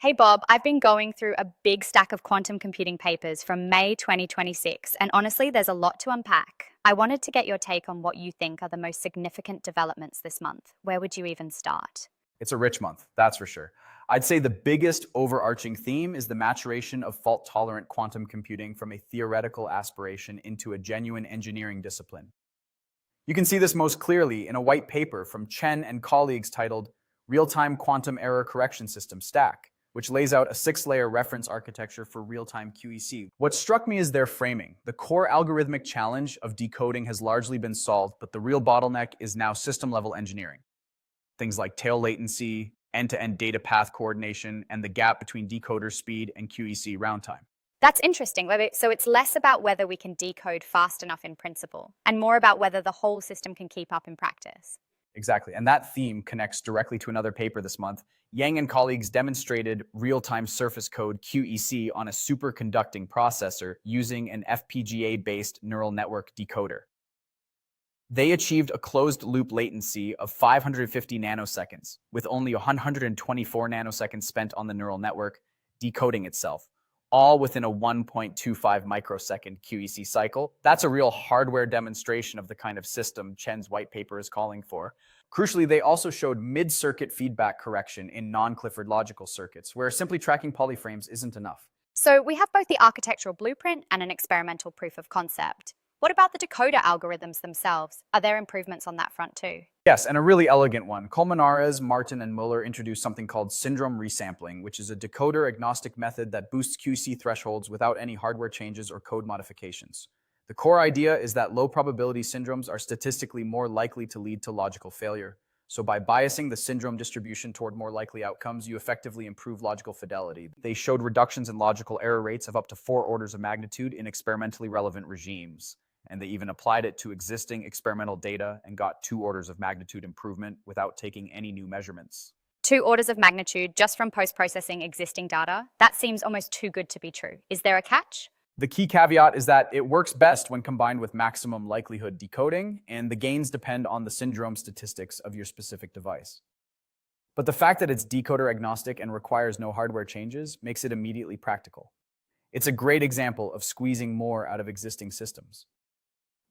Hey Bob, I've been going through a big stack of quantum computing papers from May 2026, and honestly, there's a lot to unpack. I wanted to get your take on what you think are the most significant developments this month. Where would you even start? It's a rich month, that's for sure. I'd say the biggest overarching theme is the maturation of fault-tolerant quantum computing from a theoretical aspiration into a genuine engineering discipline. You can see this most clearly in a white paper from Chen and colleagues titled Real-Time Quantum Error Correction System Stack, which lays out a 6-layer reference architecture for real-time QEC. What struck me is their framing. The core algorithmic challenge of decoding has largely been solved, but the real bottleneck is now system-level engineering. Things like tail latency, end-to-end data path coordination, and the gap between decoder speed and QEC round time. That's interesting. So it's less about whether we can decode fast enough in principle, and more about whether the whole system can keep up in practice. Exactly, and that theme connects directly to another paper this month. Yang and colleagues demonstrated real-time surface code QEC on a superconducting processor using an FPGA-based neural network decoder. They achieved a closed-loop latency of 550 nanoseconds, with only 124 nanoseconds spent on the neural network decoding itself, all within a 1.25 microsecond QEC cycle. That's a real hardware demonstration of the kind of system Chen's white paper is calling for. Crucially, they also showed mid-circuit feedback correction in non-Clifford logical circuits, where simply tracking polyframes isn't enough. So we have both the architectural blueprint and an experimental proof of concept. What about the decoder algorithms themselves? Are there improvements on that front too? Yes, and a really elegant one. Colmenares, Martin, and Muller introduced something called syndrome resampling, which is a decoder-agnostic method that boosts QC thresholds without any hardware changes or code modifications. The core idea is that low-probability syndromes are statistically more likely to lead to logical failure. So by biasing the syndrome distribution toward more likely outcomes, you effectively improve logical fidelity. They showed reductions in logical error rates of up to 4 orders of magnitude in experimentally relevant regimes. And they even applied it to existing experimental data and got 2 orders of magnitude improvement without taking any new measurements. 2 orders of magnitude just from post-processing existing data? That seems almost too good to be true. Is there a catch? The key caveat is that it works best when combined with maximum likelihood decoding, and the gains depend on the syndrome statistics of your specific device. But the fact that it's decoder agnostic and requires no hardware changes makes it immediately practical. It's a great example of squeezing more out of existing systems.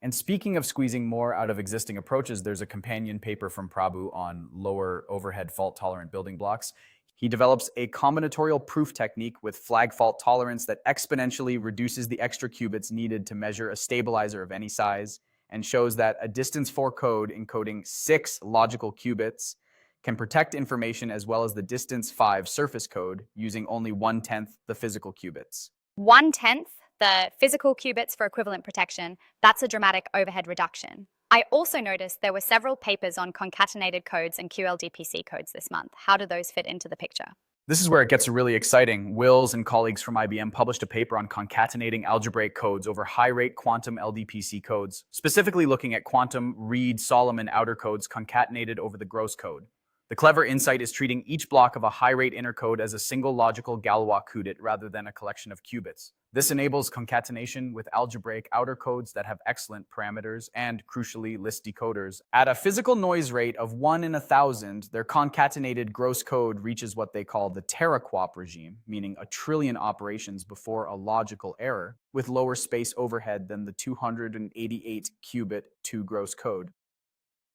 And speaking of squeezing more out of existing approaches, there's a companion paper from Prabhu on lower overhead fault-tolerant building blocks. He develops a combinatorial proof technique with flag fault tolerance that exponentially reduces the extra qubits needed to measure a stabilizer of any size, and shows that a distance 4 code encoding 6 logical qubits can protect information as well as the distance 5 surface code using only 1/10 the physical qubits. 1/10 the physical qubits for equivalent protection. That's a dramatic overhead reduction. I also noticed there were several papers on concatenated codes and QLDPC codes this month. How do those fit into the picture? This is where it gets really exciting. Wills and colleagues from IBM published a paper on concatenating algebraic codes over high-rate quantum LDPC codes, specifically looking at quantum Reed-Solomon outer codes concatenated over the gross code. The clever insight is treating each block of a high-rate inner code as a single logical Galois qubit rather than a collection of qubits. This enables concatenation with algebraic outer codes that have excellent parameters and, crucially, list decoders. At a physical noise rate of 1 in 1,000, their concatenated gross code reaches what they call the teraquop regime, meaning 1,000,000,000,000 operations before a logical error, with lower space overhead than the 288 qubit 2 gross code.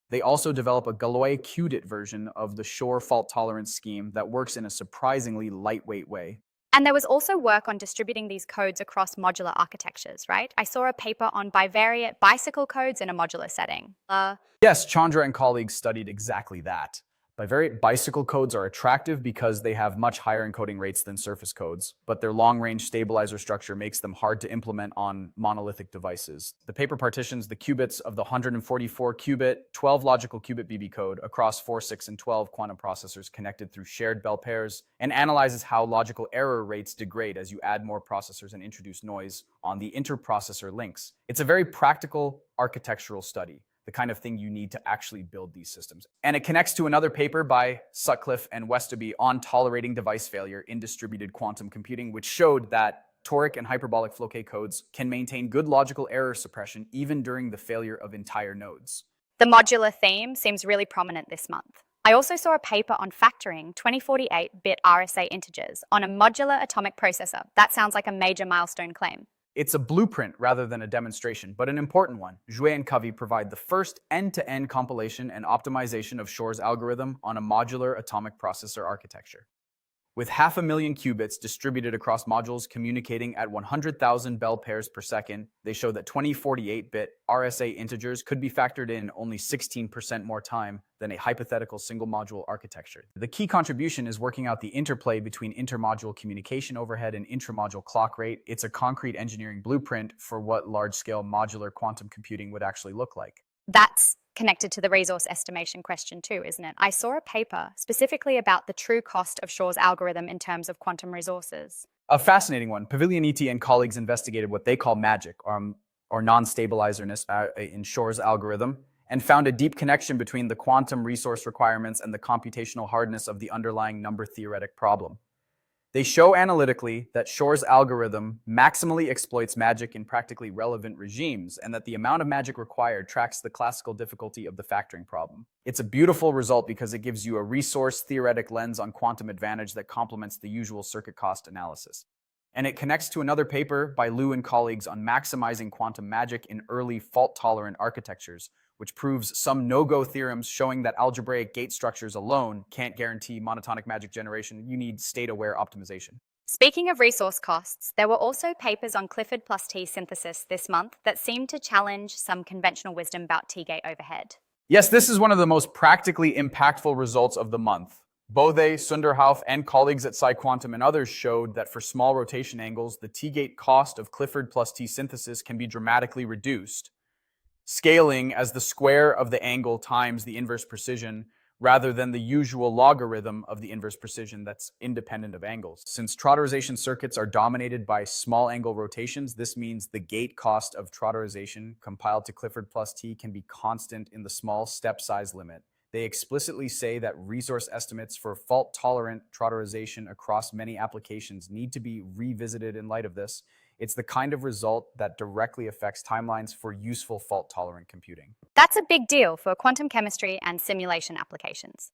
They also develop a Galois qubit version of the Shor fault tolerance scheme that works in a surprisingly lightweight way. And there was also work on distributing these codes across modular architectures, right? I saw a paper on bivariate bicycle codes in a modular setting. Yes, Chandra and colleagues studied exactly that. Bivariate bicycle codes are attractive because they have much higher encoding rates than surface codes, but their long-range stabilizer structure makes them hard to implement on monolithic devices. The paper partitions the qubits of the 144-qubit, 12 logical qubit BB code across 4, 6, and 12 quantum processors connected through shared bell pairs, and analyzes how logical error rates degrade as you add more processors and introduce noise on the interprocessor links. It's a very practical architectural study, the kind of thing you need to actually build these systems. And it connects to another paper by Sutcliffe and Westoby on tolerating device failure in distributed quantum computing, which showed that toric and hyperbolic Floquet codes can maintain good logical error suppression even during the failure of entire nodes. The modular theme seems really prominent this month. I also saw a paper on factoring 2048-bit RSA integers on a modular atomic processor. That sounds like a major milestone claim. It's a blueprint rather than a demonstration, but an important one. Zhui and Covey provide the first end-to-end compilation and optimization of Shor's algorithm on a modular atomic processor architecture. With 500,000 qubits distributed across modules communicating at 100,000 bell pairs per second, they show that 2048-bit RSA integers could be factored in only 16% more time than a hypothetical single-module architecture. The key contribution is working out the interplay between intermodule communication overhead and intramodule clock rate. It's a concrete engineering blueprint for what large-scale modular quantum computing would actually look like. That's connected to the resource estimation question too, isn't it? I saw a paper specifically about the true cost of Shor's algorithm in terms of quantum resources. A fascinating one. Peilin and colleagues investigated what they call magic, or non-stabilizerness in Shor's algorithm, and found a deep connection between the quantum resource requirements and the computational hardness of the underlying number theoretic problem. They show analytically that Shor's algorithm maximally exploits magic in practically relevant regimes, and that the amount of magic required tracks the classical difficulty of the factoring problem. It's a beautiful result because it gives you a resource theoretic lens on quantum advantage that complements the usual circuit cost analysis. And it connects to another paper by Luan and colleagues on maximizing quantum magic in early fault-tolerant architectures, which proves some no-go theorems showing that algebraic gate structures alone can't guarantee monotonic magic generation. You need state-aware optimization. Speaking of resource costs, there were also papers on Clifford plus T synthesis this month that seemed to challenge some conventional wisdom about T-gate overhead. Yes, this is one of the most practically impactful results of the month. Bothe, Sunderhoff, and colleagues at PsiQuantum and others showed that for small rotation angles, the T-gate cost of Clifford plus T synthesis can be dramatically reduced, scaling as the square of the angle times the inverse precision rather than the usual logarithm of the inverse precision that's independent of angles. Since trotterization circuits are dominated by small angle rotations, this means the gate cost of trotterization compiled to Clifford plus T can be constant in the small step size limit. They explicitly say that resource estimates for fault-tolerant trotterization across many applications need to be revisited in light of this. It's the kind of result that directly affects timelines for useful fault-tolerant computing. That's a big deal for quantum chemistry and simulation applications.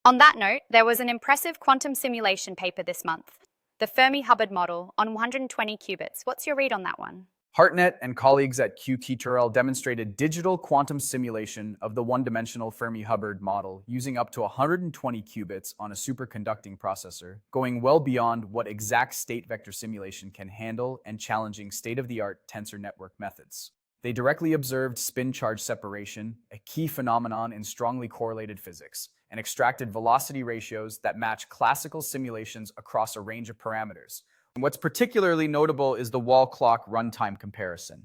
On that note, there was an impressive quantum simulation paper this month, the Fermi-Hubbard model on 120 qubits. What's your read on that one? Hartnett and colleagues at QKTRL demonstrated digital quantum simulation of the one-dimensional Fermi-Hubbard model using up to 120 qubits on a superconducting processor, going well beyond what exact state vector simulation can handle and challenging state-of-the-art tensor network methods. They directly observed spin-charge separation, a key phenomenon in strongly correlated physics, and extracted velocity ratios that match classical simulations across a range of parameters. What's particularly notable is the wall clock runtime comparison.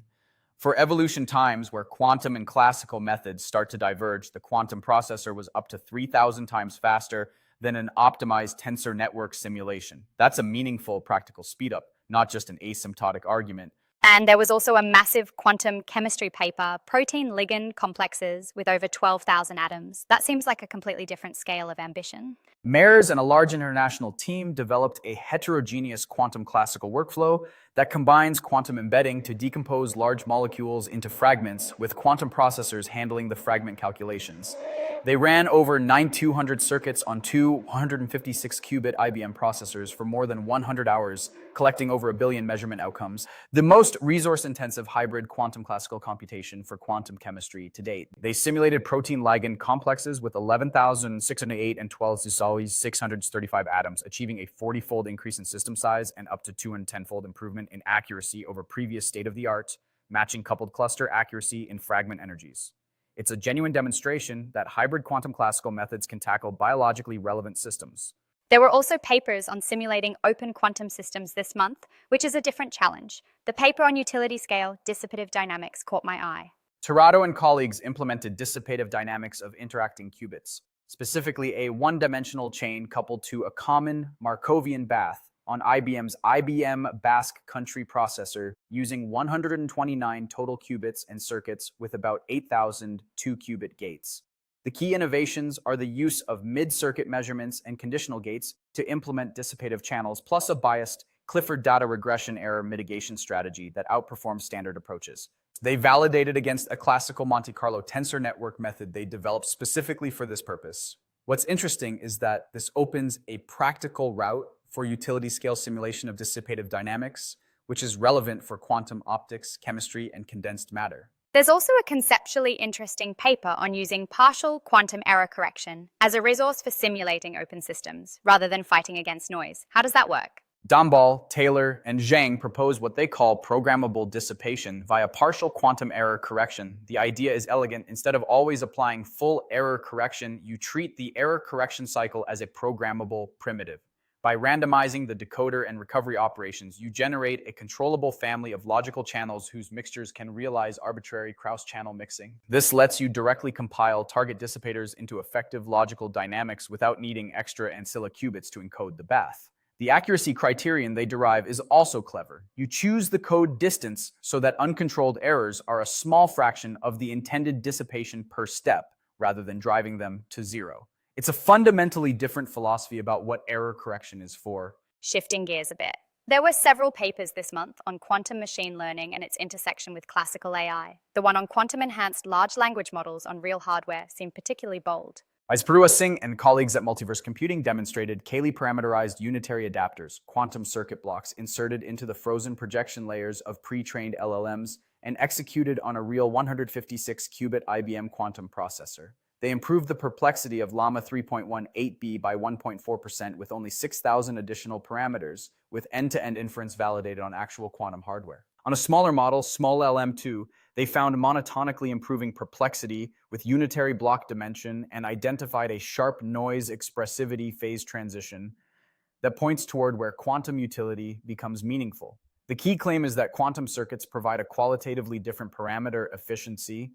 For evolution times where quantum and classical methods start to diverge, the quantum processor was up to 3,000 times faster than an optimized tensor network simulation. That's a meaningful practical speedup, not just an asymptotic argument. And there was also a massive quantum chemistry paper, protein ligand complexes with over 12,000 atoms. That seems like a completely different scale of ambition. Mayers and a large international team developed a heterogeneous quantum classical workflow that combines quantum embedding to decompose large molecules into fragments, with quantum processors handling the fragment calculations. They ran over 9,200 circuits on two 156-qubit IBM processors for more than 100 hours, collecting over 1 billion measurement outcomes, the most resource-intensive hybrid quantum classical computation for quantum chemistry to date. They simulated protein ligand complexes with 11,608 and 12 635 atoms, achieving a 40-fold increase in system size and up to 210-fold improvement in accuracy over previous state-of-the-art, matching coupled cluster accuracy in fragment energies. It's a genuine demonstration that hybrid quantum classical methods can tackle biologically relevant systems. There were also papers on simulating open quantum systems this month, which is a different challenge. The paper on utility scale dissipative dynamics caught my eye. Tirado and colleagues implemented dissipative dynamics of interacting qubits, specifically a one-dimensional chain coupled to a common Markovian bath on IBM's IBM Basque Country processor using 129 total qubits and circuits with about 8,000 2-qubit gates. The key innovations are the use of mid-circuit measurements and conditional gates to implement dissipative channels, plus a biased Clifford data regression error mitigation strategy that outperforms standard approaches. They validated against a classical Monte Carlo tensor network method they developed specifically for this purpose. What's interesting is that this opens a practical route for utility scale simulation of dissipative dynamics, which is relevant for quantum optics, chemistry, and condensed matter. There's also a conceptually interesting paper on using partial quantum error correction as a resource for simulating open systems, rather than fighting against noise. How does that work? Dombal, Taylor, and Zheng propose what they call programmable dissipation via partial quantum error correction. The idea is elegant. Instead of always applying full error correction, you treat the error correction cycle as a programmable primitive. By randomizing the decoder and recovery operations, you generate a controllable family of logical channels whose mixtures can realize arbitrary cross-channel mixing. This lets you directly compile target dissipators into effective logical dynamics without needing extra ancilla qubits to encode the bath. The accuracy criterion they derive is also clever. You choose the code distance so that uncontrolled errors are a small fraction of the intended dissipation per step, rather than driving them to zero. It's a fundamentally different philosophy about what error correction is for. Shifting gears a bit. There were several papers this month on quantum machine learning and its intersection with classical AI. The one on quantum-enhanced large language models on real hardware seemed particularly bold. Singh and colleagues at Multiverse Computing demonstrated Cayley-parameterized unitary adapters, quantum circuit blocks inserted into the frozen projection layers of pre-trained LLMs and executed on a real 156-qubit IBM quantum processor. They improved the perplexity of Llama 3.18b by 1.4% with only 6,000 additional parameters, with end-to-end inference validated on actual quantum hardware. On a smaller model, small LM2, they found monotonically improving perplexity with unitary block dimension and identified a sharp noise expressivity phase transition that points toward where quantum utility becomes meaningful. The key claim is that quantum circuits provide a qualitatively different parameter efficiency.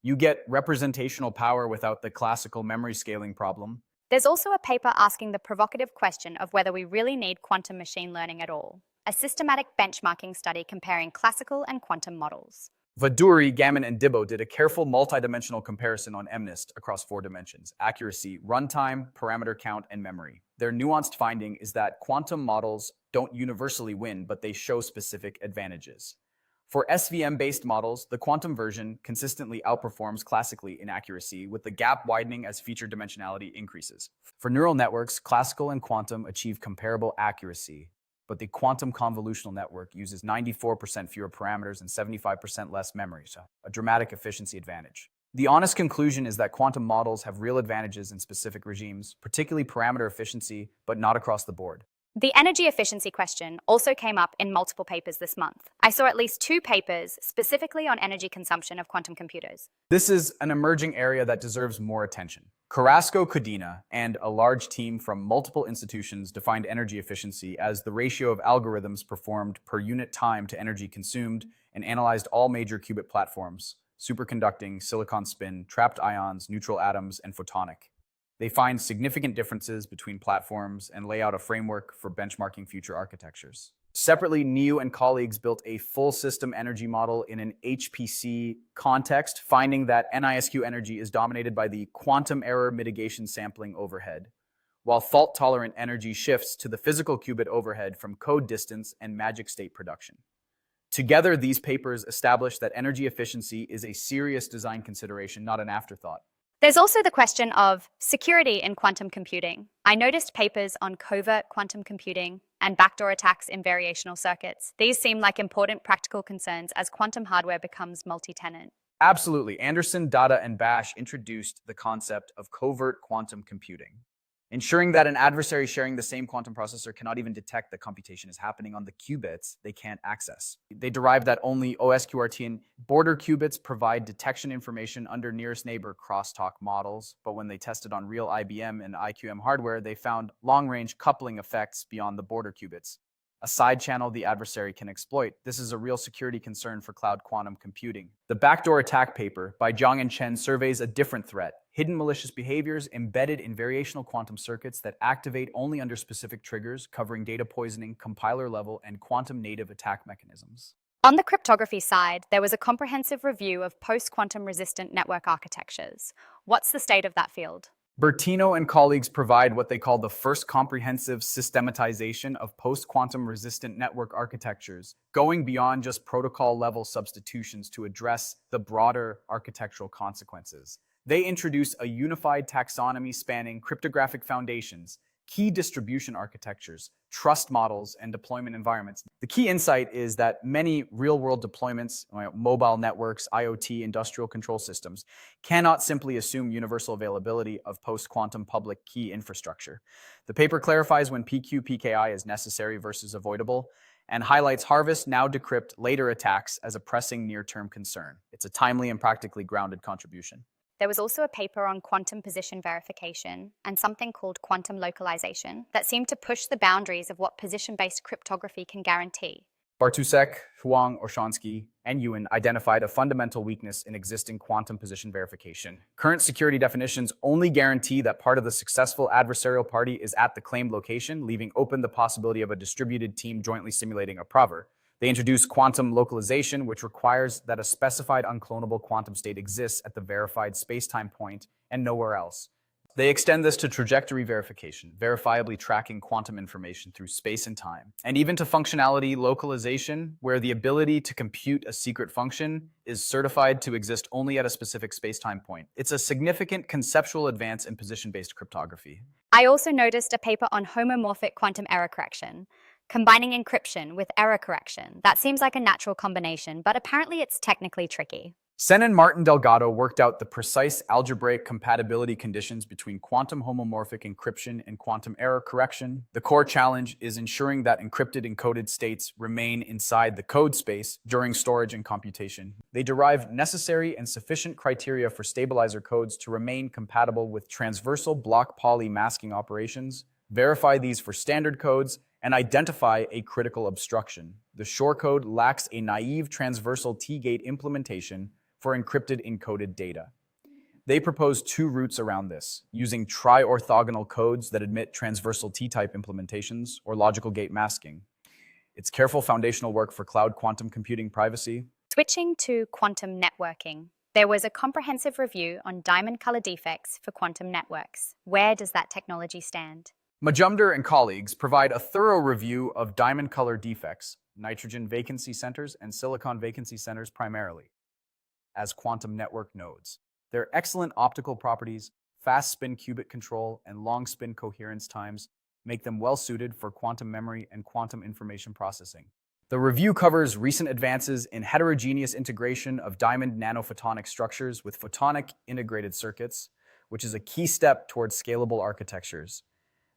You get representational power without the classical memory scaling problem. There's also a paper asking the provocative question of whether we really need quantum machine learning at all. A systematic benchmarking study comparing classical and quantum models. Vaduri, Gammon, and Dibbo did a careful multidimensional comparison on MNIST across 4 dimensions: accuracy, runtime, parameter count, and memory. Their nuanced finding is that quantum models don't universally win, but they show specific advantages. For SVM-based models, the quantum version consistently outperforms classically in accuracy, with the gap widening as feature dimensionality increases. For neural networks, classical and quantum achieve comparable accuracy, but the quantum convolutional network uses 94% fewer parameters and 75% less memory, so a dramatic efficiency advantage. The honest conclusion is that quantum models have real advantages in specific regimes, particularly parameter efficiency, but not across the board. The energy efficiency question also came up in multiple papers this month. I saw at least 2 papers specifically on energy consumption of quantum computers. This is an emerging area that deserves more attention. Carrasco-Codina and a large team from multiple institutions defined energy efficiency as the ratio of algorithms performed per unit time to energy consumed and analyzed all major qubit platforms: superconducting, silicon spin, trapped ions, neutral atoms, and photonic. They find significant differences between platforms and lay out a framework for benchmarking future architectures. Separately, Niu and colleagues built a full system energy model in an HPC context, finding that NISQ energy is dominated by the quantum error mitigation sampling overhead, while fault-tolerant energy shifts to the physical qubit overhead from code distance and magic state production. Together, these papers establish that energy efficiency is a serious design consideration, not an afterthought. There's also the question of security in quantum computing. I noticed papers on covert quantum computing and backdoor attacks in variational circuits. These seem like important practical concerns as quantum hardware becomes multi-tenant. Absolutely. Anderson, Dada, and Bash introduced the concept of covert quantum computing, ensuring that an adversary sharing the same quantum processor cannot even detect the computation is happening on the qubits they can't access. They derived that only OSQRT and border qubits provide detection information under nearest neighbor crosstalk models, but when they tested on real IBM and IQM hardware, they found long-range coupling effects beyond the border qubits, a side channel the adversary can exploit. This is a real security concern for cloud quantum computing. The backdoor attack paper by Zheng and Chen surveys a different threat: hidden malicious behaviors embedded in variational quantum circuits that activate only under specific triggers, covering data poisoning, compiler level, and quantum native attack mechanisms. On the cryptography side, there was a comprehensive review of post-quantum resistant network architectures. What's the state of that field? Bertino and colleagues provide what they call the first comprehensive systematization of post-quantum resistant network architectures, going beyond just protocol-level substitutions to address the broader architectural consequences. They introduce a unified taxonomy spanning cryptographic foundations, key distribution architectures, trust models, and deployment environments. The key insight is that many real-world deployments, mobile networks, IoT, industrial control systems, cannot simply assume universal availability of post-quantum public key infrastructure. The paper clarifies when PQ-PKI is necessary versus avoidable, and highlights harvest, now decrypt, later attacks as a pressing near-term concern. It's a timely and practically grounded contribution. There was also a paper on quantum position verification and something called quantum localization that seemed to push the boundaries of what position-based cryptography can guarantee. Bartusek, Huang, Orshansky, and Yuan identified a fundamental weakness in existing quantum position verification. Current security definitions only guarantee that part of the successful adversarial party is at the claimed location, leaving open the possibility of a distributed team jointly simulating a prover. They introduce quantum localization, which requires that a specified unclonable quantum state exists at the verified spacetime point and nowhere else. They extend this to trajectory verification, verifiably tracking quantum information through space and time, and even to functionality localization, where the ability to compute a secret function is certified to exist only at a specific spacetime point. It's a significant conceptual advance in position-based cryptography. I also noticed a paper on homomorphic quantum error correction, combining encryption with error correction. That seems like a natural combination, but apparently it's technically tricky. Chen and Martin Delgado worked out the precise algebraic compatibility conditions between quantum homomorphic encryption and quantum error correction. The core challenge is ensuring that encrypted encoded states remain inside the code space during storage and computation. They derive necessary and sufficient criteria for stabilizer codes to remain compatible with transversal block poly masking operations, verify these for standard codes, and identify a critical obstruction. The shortcode lacks a naive transversal T-gate implementation for encrypted encoded data. They propose two routes around this, using tri-orthogonal codes that admit transversal T-type implementations or logical gate masking. It's careful foundational work for cloud quantum computing privacy. Switching to quantum networking, there was a comprehensive review on diamond color defects for quantum networks. Where does that technology stand? Majumdar and colleagues provide a thorough review of diamond color defects, nitrogen vacancy centers and silicon vacancy centers primarily, as quantum network nodes. Their excellent optical properties, fast spin qubit control, and long spin coherence times make them well suited for quantum memory and quantum information processing. The review covers recent advances in heterogeneous integration of diamond nanophotonic structures with photonic integrated circuits, which is a key step towards scalable architectures.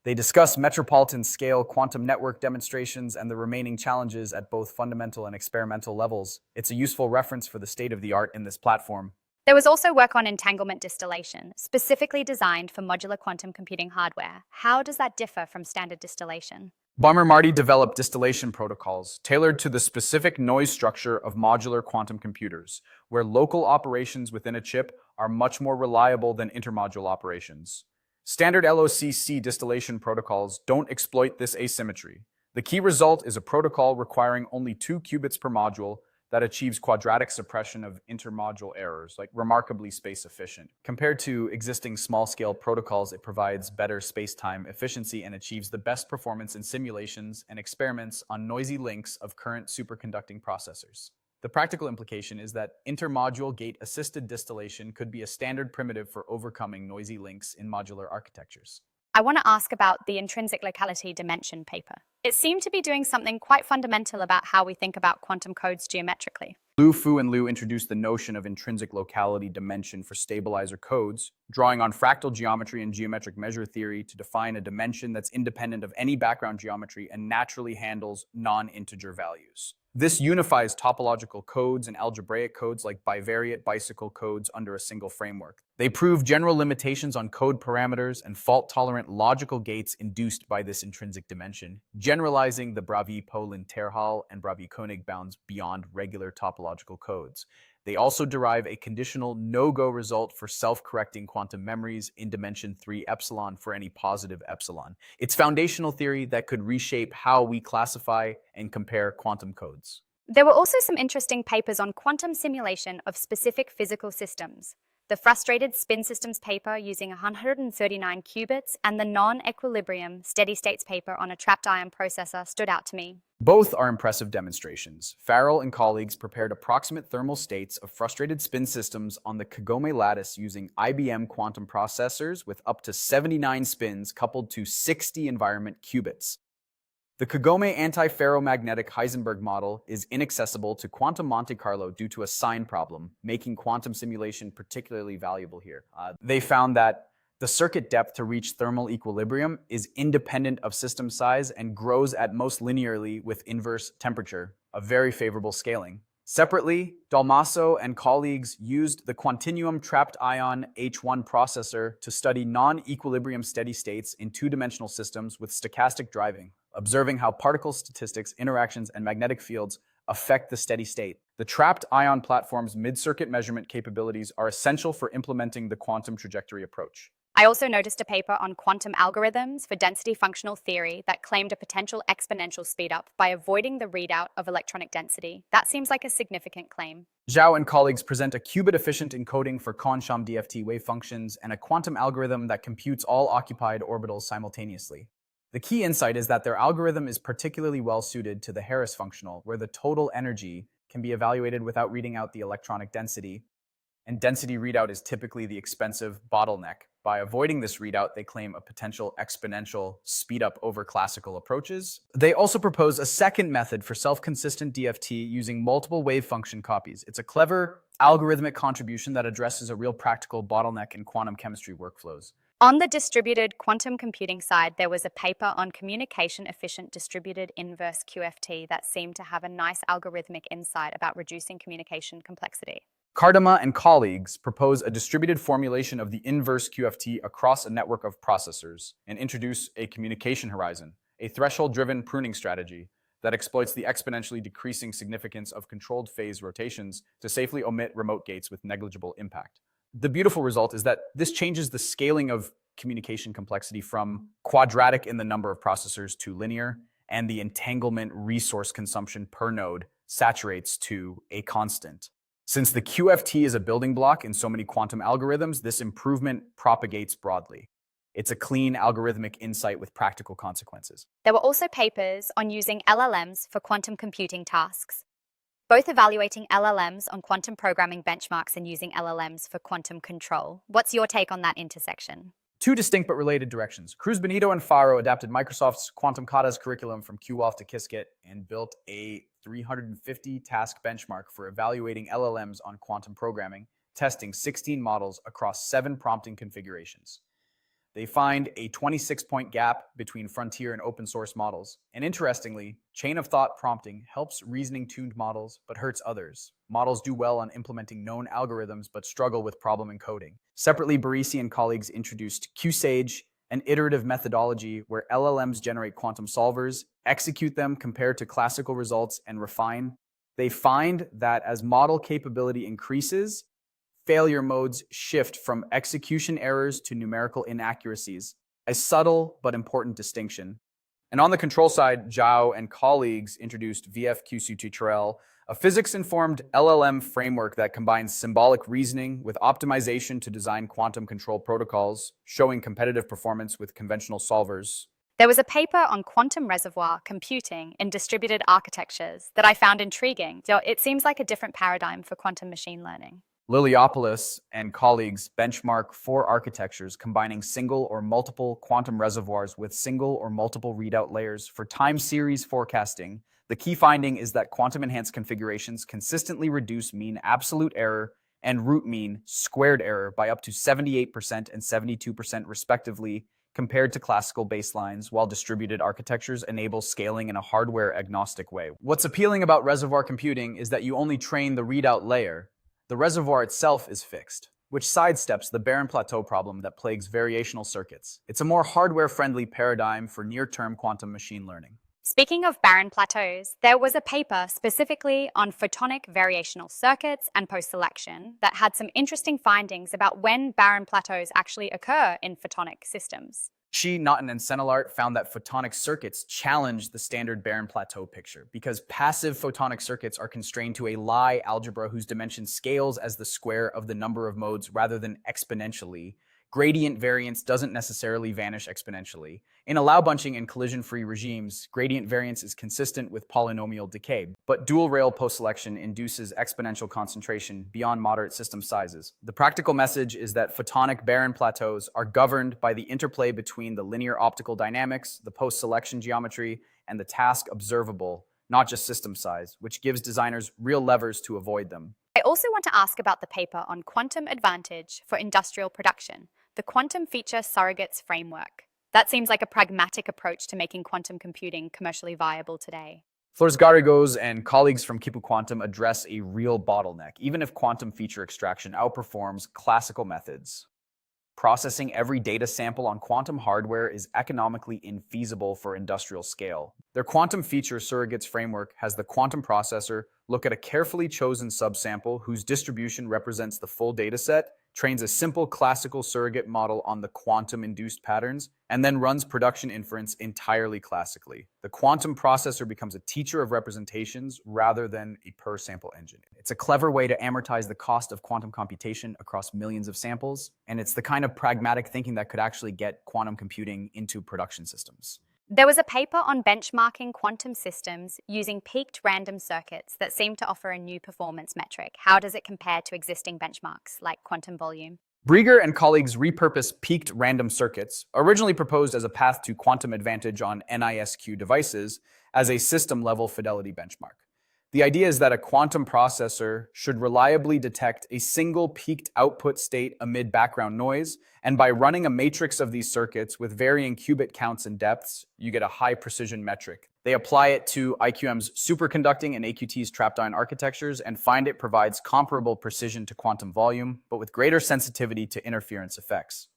They discuss metropolitan-scale quantum network demonstrations and the remaining challenges at both fundamental and experimental levels. It's a useful reference for the state of the art in this platform. There was also work on entanglement distillation, specifically designed for modular quantum computing hardware. How does that differ from standard distillation? Bomber Marty developed distillation protocols tailored to the specific noise structure of modular quantum computers, where local operations within a chip are much more reliable than intermodule operations. Standard LOCC distillation protocols don't exploit this asymmetry. The key result is a protocol requiring only 2 qubits per module that achieves quadratic suppression of intermodule errors, like remarkably space efficient. Compared to existing small-scale protocols, it provides better space-time efficiency and achieves the best performance in simulations and experiments on noisy links of current superconducting processors. The practical implication is that intermodule gate-assisted distillation could be a standard primitive for overcoming noisy links in modular architectures. I want to ask about the intrinsic locality dimension paper. It seemed to be doing something quite fundamental about how we think about quantum codes geometrically. Lu Fu and Liu introduced the notion of intrinsic locality dimension for stabilizer codes, drawing on fractal geometry and geometric measure theory to define a dimension that's independent of any background geometry and naturally handles non-integer values. This unifies topological codes and algebraic codes like bivariate bicycle codes under a single framework. They prove general limitations on code parameters and fault-tolerant logical gates induced by this intrinsic dimension, generalizing the Bravi-Peilin-Terhal and Bravi-Koenig bounds beyond regular topological codes. They also derive a conditional no-go result for self-correcting quantum memories in dimension 3 epsilon for any positive epsilon. It's foundational theory that could reshape how we classify and compare quantum codes. There were also some interesting papers on quantum simulation of specific physical systems. The frustrated spin systems paper using 139 qubits and the non-equilibrium steady states paper on a trapped ion processor stood out to me. Both are impressive demonstrations. Farrell and colleagues prepared approximate thermal states of frustrated spin systems on the Kagome lattice using IBM quantum processors with up to 79 spins coupled to 60 environment qubits. The Kagome anti-ferromagnetic Heisenberg model is inaccessible to quantum Monte Carlo due to a sign problem, making quantum simulation particularly valuable here. They found that the circuit depth to reach thermal equilibrium is independent of system size and grows at most linearly with inverse temperature, a very favorable scaling. Separately, Dalmaso and colleagues used the Quantinuum trapped ion H1 processor to study non-equilibrium steady states in two-dimensional systems with stochastic driving, observing how particle statistics, interactions, and magnetic fields affect the steady state. The trapped ion platform's mid-circuit measurement capabilities are essential for implementing the quantum trajectory approach. I also noticed a paper on quantum algorithms for density functional theory that claimed a potential exponential speedup by avoiding the readout of electronic density. That seems like a significant claim. Zhao and colleagues present a qubit-efficient encoding for Kohn-Sham DFT wave functions and a quantum algorithm that computes all occupied orbitals simultaneously. The key insight is that their algorithm is particularly well suited to the Harris functional, where the total energy can be evaluated without reading out the electronic density, and density readout is typically the expensive bottleneck. By avoiding this readout, they claim a potential exponential speedup over classical approaches. They also propose a second method for self-consistent DFT using multiple wave function copies. It's a clever algorithmic contribution that addresses a real practical bottleneck in quantum chemistry workflows. On the distributed quantum computing side, there was a paper on communication-efficient distributed inverse QFT that seemed to have a nice algorithmic insight about reducing communication complexity. Kardama and colleagues propose a distributed formulation of the inverse QFT across a network of processors and introduce a communication horizon, a threshold-driven pruning strategy that exploits the exponentially decreasing significance of controlled phase rotations to safely omit remote gates with negligible impact. The beautiful result is that this changes the scaling of communication complexity from quadratic in the number of processors to linear, and the entanglement resource consumption per node saturates to a constant. Since the QFT is a building block in so many quantum algorithms, this improvement propagates broadly. It's a clean algorithmic insight with practical consequences. There were also papers on using LLMs for quantum computing tasks, both evaluating LLMs on quantum programming benchmarks and using LLMs for quantum control. What's your take on that intersection? Two distinct but related directions. Cruz Benito and Faro adapted Microsoft's Quantum Kata's curriculum from QWAF to Qiskit and built a 350-task benchmark for evaluating LLMs on quantum programming, testing 16 models across 7 prompting configurations. They find a 26-point gap between frontier and open source models. And interestingly, chain of thought prompting helps reasoning-tuned models but hurts others. Models do well on implementing known algorithms but struggle with problem encoding. Separately, Barisi and colleagues introduced QSage, an iterative methodology where LLMs generate quantum solvers, execute them compared to classical results, and refine. They find that as model capability increases, failure modes shift from execution errors to numerical inaccuracies, a subtle but important distinction. And on the control side, Zhao and colleagues introduced VFQ-Tutorial, a physics-informed LLM framework that combines symbolic reasoning with optimization to design quantum control protocols, showing competitive performance with conventional solvers. There was a paper on quantum reservoir computing in distributed architectures that I found intriguing. It seems like a different paradigm for quantum machine learning. Liliopoulos and colleagues benchmark 4 architectures combining single or multiple quantum reservoirs with single or multiple readout layers for time series forecasting. The key finding is that quantum-enhanced configurations consistently reduce mean absolute error and root mean squared error by up to 78% and 72% respectively compared to classical baselines, while distributed architectures enable scaling in a hardware-agnostic way. What's appealing about reservoir computing is that you only train the readout layer. The reservoir itself is fixed, which sidesteps the barren plateau problem that plagues variational circuits. It's a more hardware-friendly paradigm for near-term quantum machine learning. Speaking of barren plateaus, there was a paper specifically on photonic variational circuits and post-selection that had some interesting findings about when barren plateaus actually occur in photonic systems. She, Naughton, and Senelart found that photonic circuits challenge the standard barren plateau picture because passive photonic circuits are constrained to a Lie algebra whose dimension scales as the square of the number of modes rather than exponentially. Gradient variance doesn't necessarily vanish exponentially. In allow bunching and collision-free regimes, gradient variance is consistent with polynomial decay, but dual-rail post-selection induces exponential concentration beyond moderate system sizes. The practical message is that photonic barren plateaus are governed by the interplay between the linear optical dynamics, the post-selection geometry, and the task observable, not just system size, which gives designers real levers to avoid them. I also want to ask about the paper on quantum advantage for industrial production, the quantum feature surrogates framework. That seems like a pragmatic approach to making quantum computing commercially viable today. Flores Garrigos and colleagues from Kipu Quantum address a real bottleneck, even if quantum feature extraction outperforms classical methods. Processing every data sample on quantum hardware is economically infeasible for industrial scale. Their quantum feature surrogates framework has the quantum processor look at a carefully chosen subsample whose distribution represents the full dataset, trains a simple classical surrogate model on the quantum-induced patterns, and then runs production inference entirely classically. The quantum processor becomes a teacher of representations rather than a per-sample engine. It's a clever way to amortize the cost of quantum computation across millions of samples, and it's the kind of pragmatic thinking that could actually get quantum computing into production systems. There was a paper on benchmarking quantum systems using peaked random circuits that seemed to offer a new performance metric. How does it compare to existing benchmarks like quantum volume? Brieger and colleagues repurposed peaked random circuits, originally proposed as a path to quantum advantage on NISQ devices, as a system-level fidelity benchmark. The idea is that a quantum processor should reliably detect a single peaked output state amid background noise, and by running a matrix of these circuits with varying qubit counts and depths, you get a high-precision metric. They apply it to IQM's superconducting and AQT's trapped ion architectures and find it provides comparable precision to quantum volume, but with greater sensitivity to interference effects.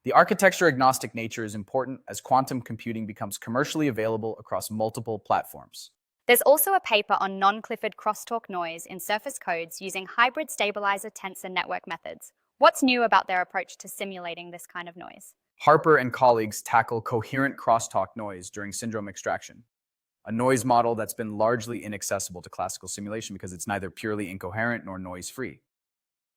The architecture-agnostic nature is important as quantum computing becomes commercially available across multiple platforms. There's also a paper on non-Clifford crosstalk noise in surface codes using hybrid stabilizer tensor network methods. What's new about their approach to simulating this kind of noise? Harper and colleagues tackle coherent crosstalk noise during syndrome extraction, a noise model that's been largely inaccessible to classical simulation because it's neither purely incoherent nor noise-free.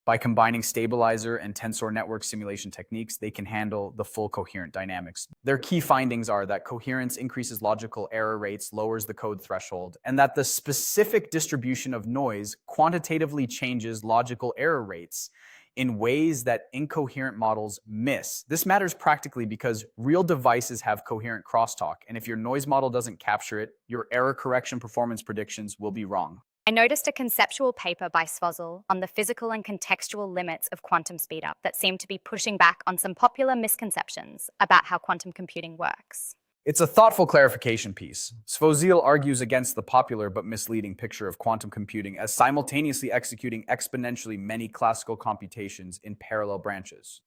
By combining stabilizer and tensor network simulation techniques, they can handle the full coherent dynamics. Their key findings are that coherence increases logical error rates, lowers the code threshold, and that the specific distribution of noise quantitatively changes logical error rates in ways that incoherent models miss. This matters practically because real devices have coherent crosstalk, and if your noise model doesn't capture it, your error correction performance predictions will be wrong. I noticed a conceptual paper by Svozel on the physical and contextual limits of quantum speedup that seemed to be pushing back on some popular misconceptions about how quantum computing works. It's a thoughtful clarification piece. Svozel argues against the popular but misleading picture of quantum computing as simultaneously executing exponentially many classical computations in parallel branches.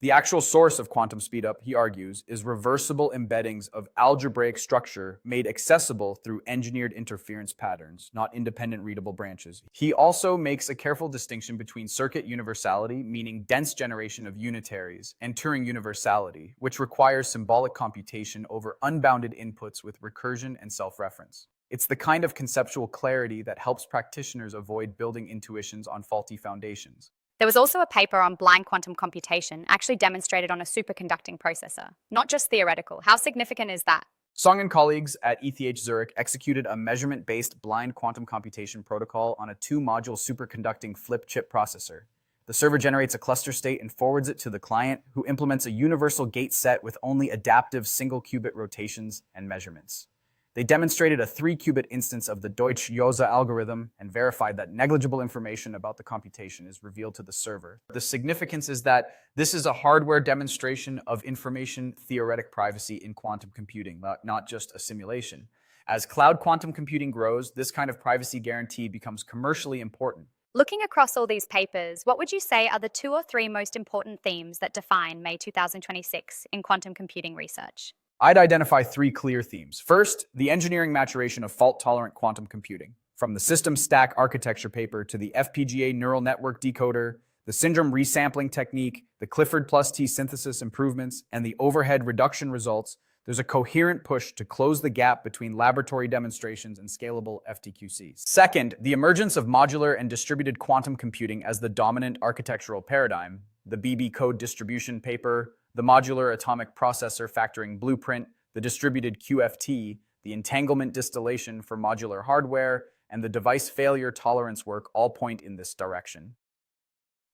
The actual source of quantum speedup, he argues, is reversible embeddings of algebraic structure made accessible through engineered interference patterns, not independent readable branches. He also makes a careful distinction between circuit universality, meaning dense generation of unitaries, and Turing universality, which requires symbolic computation over unbounded inputs with recursion and self-reference. It's the kind of conceptual clarity that helps practitioners avoid building intuitions on faulty foundations. There was also a paper on blind quantum computation actually demonstrated on a superconducting processor, not just theoretical. How significant is that? Zheng and colleagues at ETH Zurich executed a measurement-based blind quantum computation protocol on a two-module superconducting flip chip processor. The server generates a cluster state and forwards it to the client, who implements a universal gate set with only adaptive single-qubit rotations and measurements. They demonstrated a 3-qubit instance of the Deutsch-Jozsa algorithm and verified that negligible information about the computation is revealed to the server. The significance is that this is a hardware demonstration of information theoretic privacy in quantum computing, not just a simulation. As cloud quantum computing grows, this kind of privacy guarantee becomes commercially important. Looking across all these papers, what would you say are the 2 or 3 most important themes that define May 2026 in quantum computing research? I'd identify 3 clear themes. First, the engineering maturation of fault-tolerant quantum computing. From the system stack architecture paper to the FPGA neural network decoder, The syndrome resampling technique, the Clifford plus T synthesis improvements, and the overhead reduction results, there's a coherent push to close the gap between laboratory demonstrations and scalable FTQCs. Second, the emergence of modular and distributed quantum computing as the dominant architectural paradigm, the BB code distribution paper, the modular atomic processor factoring blueprint, the distributed QFT, the entanglement distillation for modular hardware, and the device failure tolerance work all point in this direction.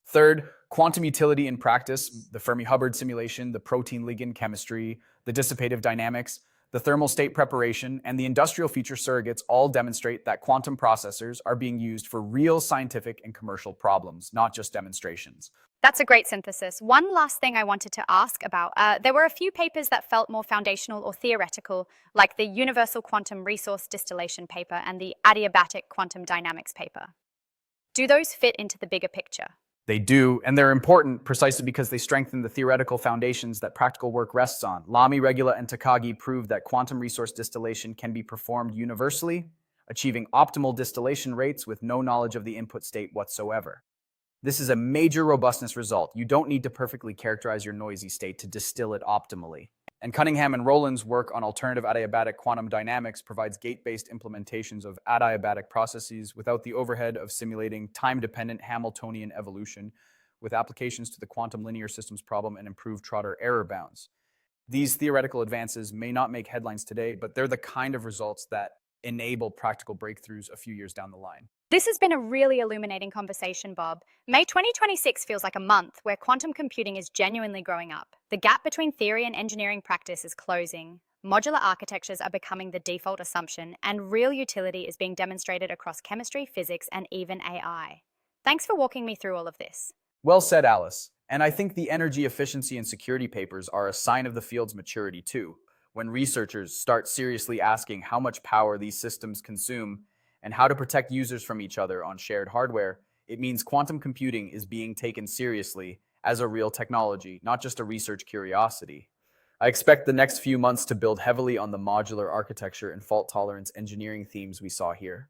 Third, quantum utility in practice, the Fermi-Hubbard simulation, the protein ligand chemistry, the dissipative dynamics, the thermal state preparation, and the industrial feature surrogates all demonstrate that quantum processors are being used for real scientific and commercial problems, not just demonstrations. That's a great synthesis. One last thing I wanted to ask about. There were a few papers that felt more foundational or theoretical, like the Universal Quantum Resource Distillation paper and the Adiabatic Quantum Dynamics paper. Do those fit into the bigger picture? They do, and they're important precisely because they strengthen the theoretical foundations that practical work rests on. Lamy, Regula, and Takagi proved that quantum resource distillation can be performed universally, achieving optimal distillation rates with no knowledge of the input state whatsoever. This is a major robustness result. You don't need to perfectly characterize your noisy state to distill it optimally. And Cunningham and Rowland's work on alternative adiabatic quantum dynamics provides gate-based implementations of adiabatic processes without the overhead of simulating time-dependent Hamiltonian evolution, with applications to the quantum linear systems problem and improved Trotter error bounds. These theoretical advances may not make headlines today, but they're the kind of results that enable practical breakthroughs a few years down the line. This has been a really illuminating conversation, Bob. May 2026 feels like a month where quantum computing is genuinely growing up. The gap between theory and engineering practice is closing. Modular architectures are becoming the default assumption, and real utility is being demonstrated across chemistry, physics, and even AI. Thanks for walking me through all of this. Well said, Alice. And I think the energy efficiency and security papers are a sign of the field's maturity too. When researchers start seriously asking how much power these systems consume and how to protect users from each other on shared hardware, it means quantum computing is being taken seriously as a real technology, not just a research curiosity. I expect the next few months to build heavily on the modular architecture and fault tolerance engineering themes we saw here.